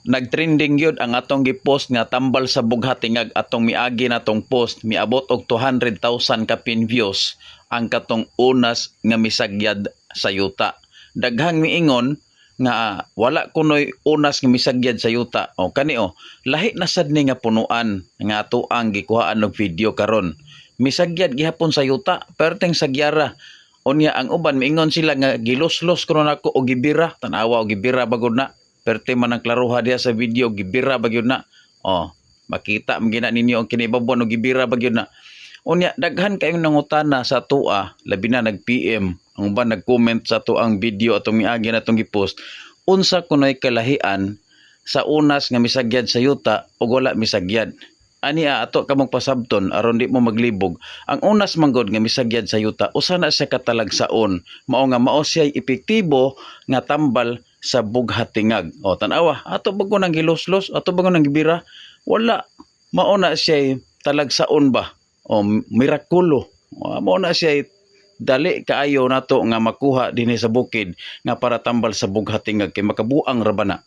nagtrending yun ang atong gipost nga tambal sa bughatingag atong miagi natong post, miabot og 200,000 ka pin views ang katong unas nga misagyad sa yuta. Daghang miingon nga wala kunoy unas nga misagyad sa yuta. O kani lahi na sad ni nga punuan nga ato ang gikuhaan og video karon. Misagyad gihapon sa yuta, perteng sagyara. Unya ang uban miingon sila nga gilos-los kuno nako og gibira, tan-awa og gibira bagod na. Perte man ang klaruha diya sa video, gibira bagyo na. Makita magina ninyo ang kinibabuan o gibira bagyo na. Unya, daghan kayong nangutana sa tua, labi na nag-PM, ang ba nag-comment sa tuang video atong miagi na itong gipost, unsa kunoy kalahian sa unas nga misagyad sa yuta o wala misagyad. Ani ato kamong pasabton aron di mo maglibog. Ang unas manggod nga misagyad sa yuta, usa na siya katalagsaon, mao nga mao siya epektibo nga tambal sa bughatingag. Tan-awa, ato bago nang gilos-los, ato bago nang gibira, wala. Mao na siya talagsaon ba? Mirakulo. Mao na siya dali kaayo nato nga makuha dinhi sa bukid nga para tambal sa bughatingag kay makabuang ra ba na.